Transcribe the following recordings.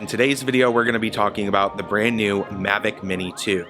In today's video, we're going to be talking about the brand new Mavic Mini 2.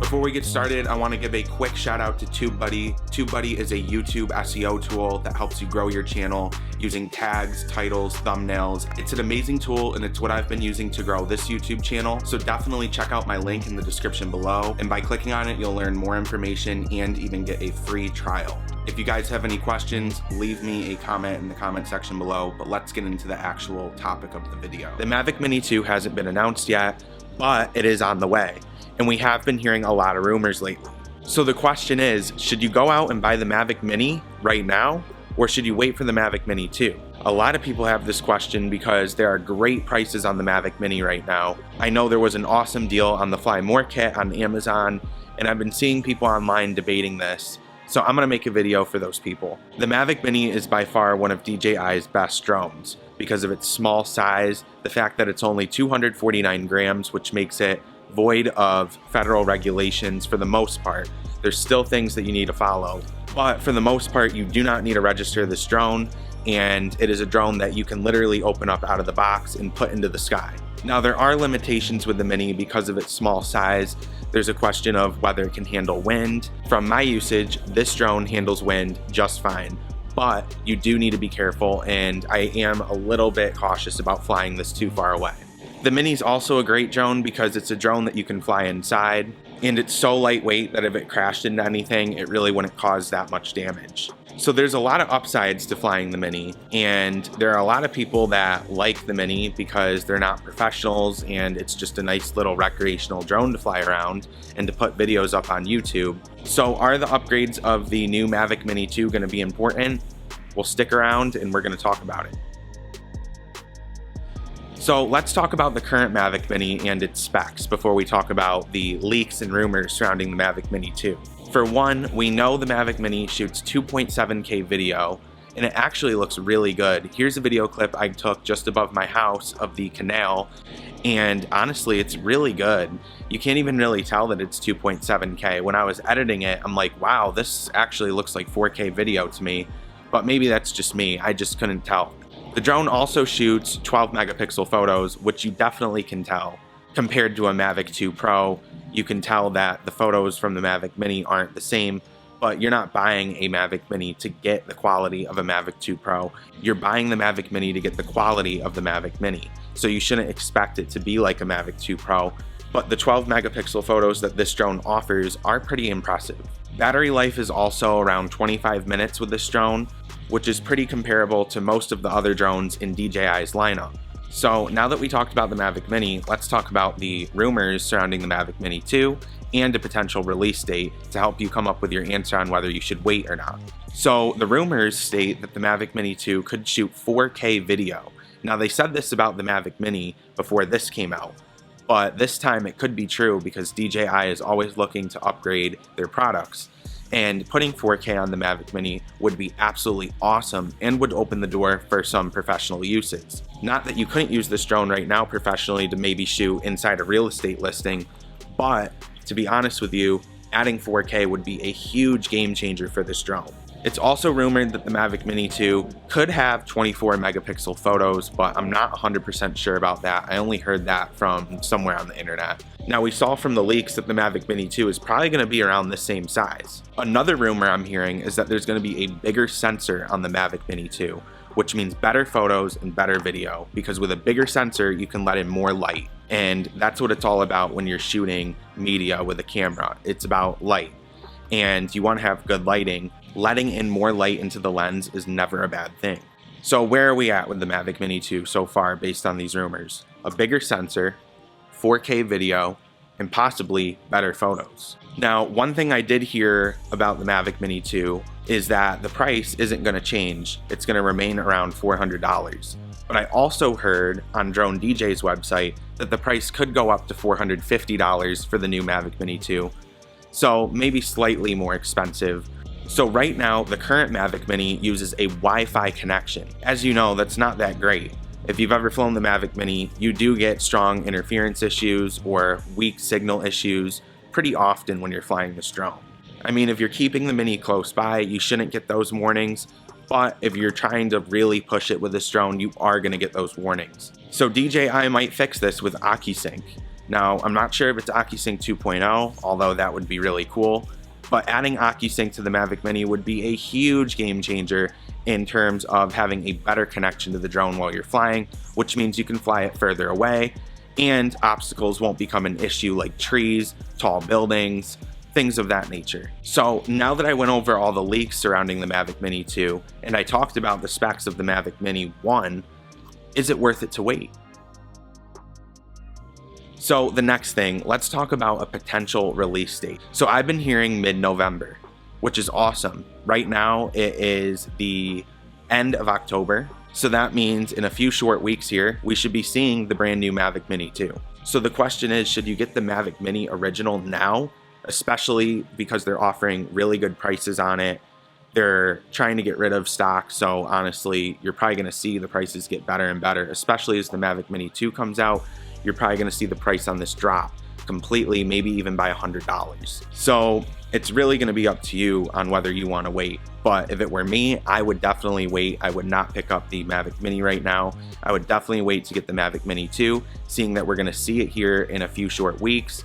Before we get started, I want to give a quick shout out to TubeBuddy. TubeBuddy is a YouTube SEO tool that helps you grow your channel using tags, titles, thumbnails. It's an amazing tool and it's what I've been using to grow this YouTube channel. So definitely check out my link in the description below. And by clicking on it, you'll learn more information and even get a free trial. If you guys have any questions, leave me a comment in the comment section below, but let's get into the actual topic of the video. The Mavic Mini 2 hasn't been announced yet, but it is on the way. And we have been hearing a lot of rumors lately. So the question is, should you go out and buy the Mavic Mini right now, or should you wait for the Mavic Mini 2? A lot of people have this question because there are great prices on the Mavic Mini right now. I know there was an awesome deal on the Fly More kit on Amazon, and I've been seeing people online debating this. So I'm gonna make a video for those people. The Mavic Mini is by far one of DJI's best drones because of its small size, the fact that it's only 249 grams, which makes it void of federal regulations for the most part. There's still things that you need to follow, but for the most part, you do not need to register this drone, and it is a drone that you can literally open up out of the box and put into the sky. Now, there are limitations with the Mini because of its small size. There's a question of whether it can handle wind. From my usage, this drone handles wind just fine, but you do need to be careful, and I am a little bit cautious about flying this too far away. The Mini is also a great drone because it's a drone that you can fly inside, and it's so lightweight that if it crashed into anything, it really wouldn't cause that much damage. So there's a lot of upsides to flying the Mini, and there are a lot of people that like the Mini because they're not professionals and it's just a nice little recreational drone to fly around and to put videos up on YouTube. So are the upgrades of the new Mavic Mini 2 going to be important? Well, stick around and we're going to talk about it. So let's talk about the current Mavic Mini and its specs before we talk about the leaks and rumors surrounding the Mavic Mini 2. For one, we know the Mavic Mini shoots 2.7K video, and it actually looks really good. Here's a video clip I took just above my house of the canal, and honestly, it's really good. You can't even really tell that it's 2.7K. When I was editing it, I'm like, wow, this actually looks like 4K video to me, but maybe that's just me. I just couldn't tell. The drone also shoots 12 megapixel photos, which you definitely can tell. Compared to a Mavic 2 Pro, you can tell that the photos from the Mavic Mini aren't the same, but you're not buying a Mavic Mini to get the quality of a Mavic 2 Pro. You're buying the Mavic Mini to get the quality of the Mavic Mini. So you shouldn't expect it to be like a Mavic 2 Pro, but the 12 megapixel photos that this drone offers are pretty impressive. Battery life is also around 25 minutes with this drone, which is pretty comparable to most of the other drones in DJI's lineup. So now that we talked about the Mavic Mini, let's talk about the rumors surrounding the Mavic Mini 2 and a potential release date to help you come up with your answer on whether you should wait or not. So the rumors state that the Mavic Mini 2 could shoot 4K video. Now they said this about the Mavic Mini before this came out, but this time it could be true because DJI is always looking to upgrade their products. And putting 4K on the Mavic Mini would be absolutely awesome and would open the door for some professional uses. Not that you couldn't use this drone right now professionally to maybe shoot inside a real estate listing, but to be honest with you, adding 4K would be a huge game changer for this drone. It's also rumored that the Mavic Mini 2 could have 24 megapixel photos, but I'm not 100% sure about that. I only heard that from somewhere on the internet. Now, we saw from the leaks that the Mavic Mini 2 is probably going to be around the same size. Another rumor I'm hearing is that there's going to be a bigger sensor on the Mavic Mini 2, which means better photos and better video, because with a bigger sensor, you can let in more light. And that's what it's all about when you're shooting media with a camera. It's about light. And you want to have good lighting. Letting in more light into the lens is never a bad thing. So where are we at with the Mavic Mini 2 so far based on these rumors? A bigger sensor, 4K video, and possibly better photos. Now, one thing I did hear about the Mavic Mini 2 is that the price isn't going to change. It's going to remain around $400. But I also heard on Drone DJ's website that the price could go up to $450 for the new Mavic Mini 2. So maybe slightly more expensive. So right now, the current Mavic Mini uses a Wi-Fi connection. As you know, that's not that great. If you've ever flown the Mavic Mini, you do get strong interference issues or weak signal issues pretty often when you're flying this drone. I mean, if you're keeping the Mini close by, you shouldn't get those warnings, But if you're trying to really push it with this drone, you are going to get those warnings. So DJI might fix this with AccuSync. Now, I'm not sure if it's AccuSync 2.0, although that would be really cool. But adding AccuSync to the Mavic Mini would be a huge game changer in terms of having a better connection to the drone while you're flying, which means you can fly it further away and obstacles won't become an issue like trees, tall buildings, things of that nature. So now that I went over all the leaks surrounding the Mavic Mini 2 and I talked about the specs of the Mavic Mini 1, is it worth it to wait? So the next thing, let's talk about a potential release date. So I've been hearing mid-November, which is awesome. Right now it is the end of October. So that means in a few short weeks here, we should be seeing the brand new Mavic Mini 2. So the question is, should you get the Mavic Mini original now? Especially because they're offering really good prices on it. They're trying to get rid of stock, so honestly, you're probably going to see the prices get better and better, especially as the Mavic Mini 2 comes out. You're probably going to see the price on this drop completely, maybe even by $100. So it's really going to be up to you on whether you want to wait. But if it were me, I would definitely wait. I would not pick up the Mavic Mini right now. I would definitely wait to get the Mavic Mini 2, seeing that we're going to see it here in a few short weeks.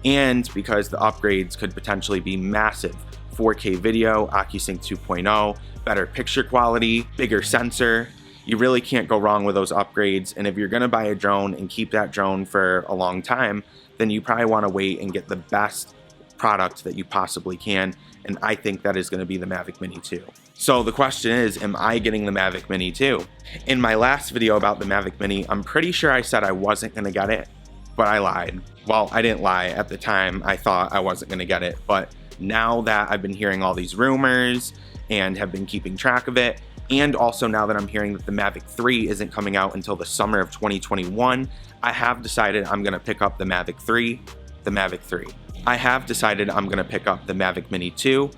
And because the upgrades could potentially be massive. 4K video, AccuSync 2.0, better picture quality, bigger sensor. You really can't go wrong with those upgrades. And if you're gonna buy a drone and keep that drone for a long time, then you probably wanna wait and get the best product that you possibly can. And I think that is gonna be the Mavic Mini 2. So the question is, am I getting the Mavic Mini 2? In my last video about the Mavic Mini, I'm pretty sure I said I wasn't gonna get it, but I lied. Well, I didn't lie. At the time, I thought I wasn't gonna get it, but now that I've been hearing all these rumors and have been keeping track of it, and also now that I'm hearing that the Mavic 3 isn't coming out until the summer of 2021, I have decided I'm gonna pick up the Mavic 3, the Mavic 3. I have decided I'm gonna pick up the Mavic Mini 2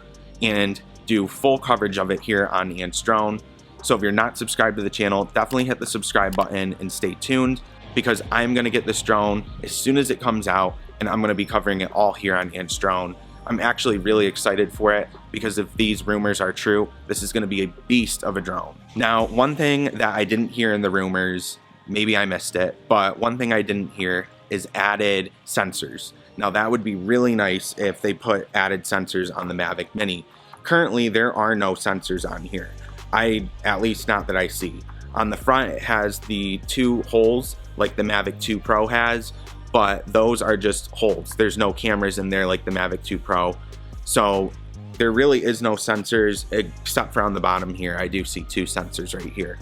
and do full coverage of it here on Ant's Drone. So if you're not subscribed to the channel, definitely hit the subscribe button and stay tuned, because I'm gonna get this drone as soon as it comes out, and I'm gonna be covering it all here on Ant's Drone. I'm actually really excited for it, because if these rumors are true, this is gonna be a beast of a drone. Now, one thing that I didn't hear in the rumors, maybe I missed it, but one thing I didn't hear is added sensors. Now that would be really nice if they put added sensors on the Mavic Mini. Currently, there are no sensors on here. At least not that I see. On the front, it has the 2 holes like the Mavic 2 Pro has, but those are just holes. There's no cameras in there like the Mavic 2 Pro. So there really is no sensors except for on the bottom here. I do see 2 sensors right here.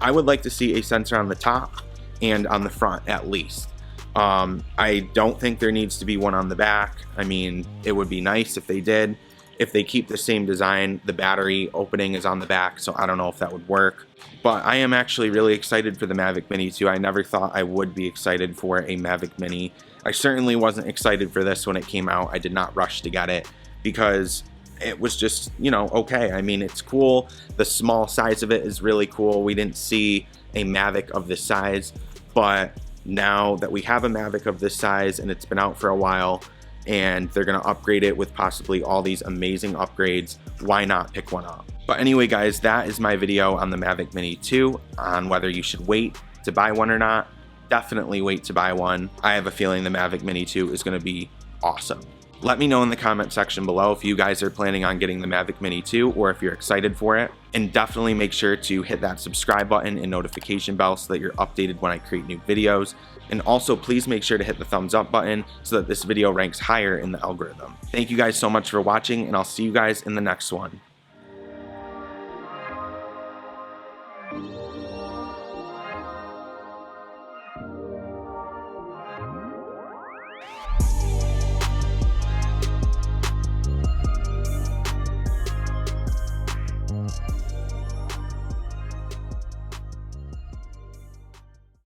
I would like to see a sensor on the top and on the front at least. I don't think there needs to be one on the back. I mean, it would be nice if they did. If they keep the same design, the battery opening is on the back, so I don't know if that would work. But I am actually really excited for the Mavic Mini 2. I never thought I would be excited for a Mavic Mini. I certainly wasn't excited for this when it came out. I did not rush to get it because it was just, you know, okay. I mean, it's cool. The small size of it is really cool. We didn't see a Mavic of this size, but now that we have a Mavic of this size and it's been out for a while, and they're gonna upgrade it with possibly all these amazing upgrades, why not pick one up? But anyway guys, that is my video on the Mavic Mini 2 on whether you should wait to buy one or not. Definitely wait to buy one. I have a feeling the Mavic Mini 2 is gonna be awesome. Let me know in the comment section below if you guys are planning on getting the Mavic Mini 2 or if you're excited for it. And definitely make sure to hit that subscribe button and notification bell so that you're updated when I create new videos. And also please make sure to hit the thumbs up button so that this video ranks higher in the algorithm. Thank you guys so much for watching, and I'll see you guys in the next one.